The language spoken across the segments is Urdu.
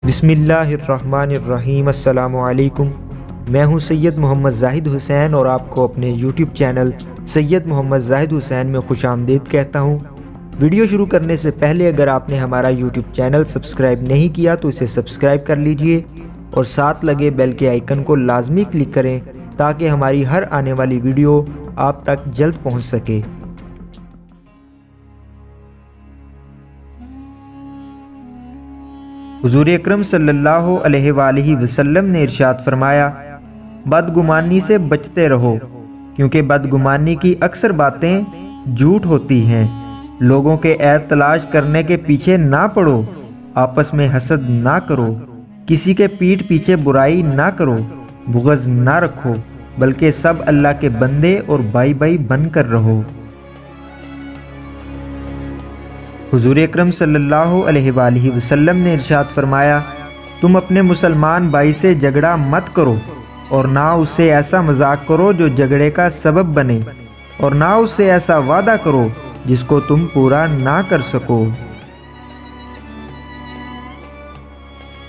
بسم اللہ الرحمن الرحیم۔ السلام علیکم، میں ہوں سید محمد زاہد حسین اور آپ کو اپنے یوٹیوب چینل سید محمد زاہد حسین میں خوش آمدید کہتا ہوں۔ ویڈیو شروع کرنے سے پہلے اگر آپ نے ہمارا یوٹیوب چینل سبسکرائب نہیں کیا تو اسے سبسکرائب کر لیجئے اور ساتھ لگے بیل کے آئیکن کو لازمی کلک کریں تاکہ ہماری ہر آنے والی ویڈیو آپ تک جلد پہنچ سکے۔ حضور اکرم صلی اللہ علیہ وآلہ وسلم نے ارشاد فرمایا، بدگمانی سے بچتے رہو کیونکہ بدگمانی کی اکثر باتیں جھوٹ ہوتی ہیں۔ لوگوں کے عیب تلاش کرنے کے پیچھے نہ پڑو، آپس میں حسد نہ کرو، کسی کے پیٹھ پیچھے برائی نہ کرو، بغض نہ رکھو، بلکہ سب اللہ کے بندے اور بھائی بھائی بن کر رہو۔ حضور اکرم صلی اللہ علیہ وآلہ وسلم نے ارشاد فرمایا، تم اپنے مسلمان بھائی سے جھگڑا مت کرو اور نہ اس سے ایسا مذاق کرو جو جھگڑے کا سبب بنے، اور نہ اس سے ایسا وعدہ کرو جس کو تم پورا نہ کر سکو۔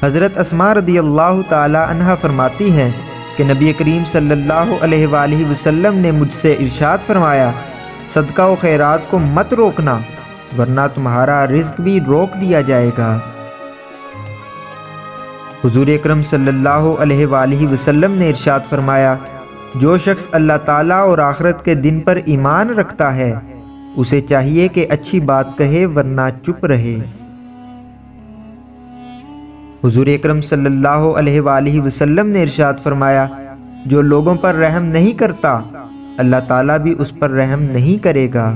حضرت اسماء رضی اللہ تعالی عنہا فرماتی ہیں کہ نبی کریم صلی اللہ علیہ وآلہ وسلم نے مجھ سے ارشاد فرمایا، صدقہ و خیرات کو مت روکنا ورنہ تمہارا رزق بھی روک دیا جائے گا۔ حضور اکرم صلی اللہ علیہ وآلہ وسلم نے ارشاد فرمایا، جو شخص اللہ تعالیٰ اور آخرت کے دن پر ایمان رکھتا ہے اسے چاہیے کہ اچھی بات کہے ورنہ چپ رہے۔ حضور اکرم صلی اللہ علیہ وآلہ وسلم نے ارشاد فرمایا، جو لوگوں پر رحم نہیں کرتا اللہ تعالیٰ بھی اس پر رحم نہیں کرے گا۔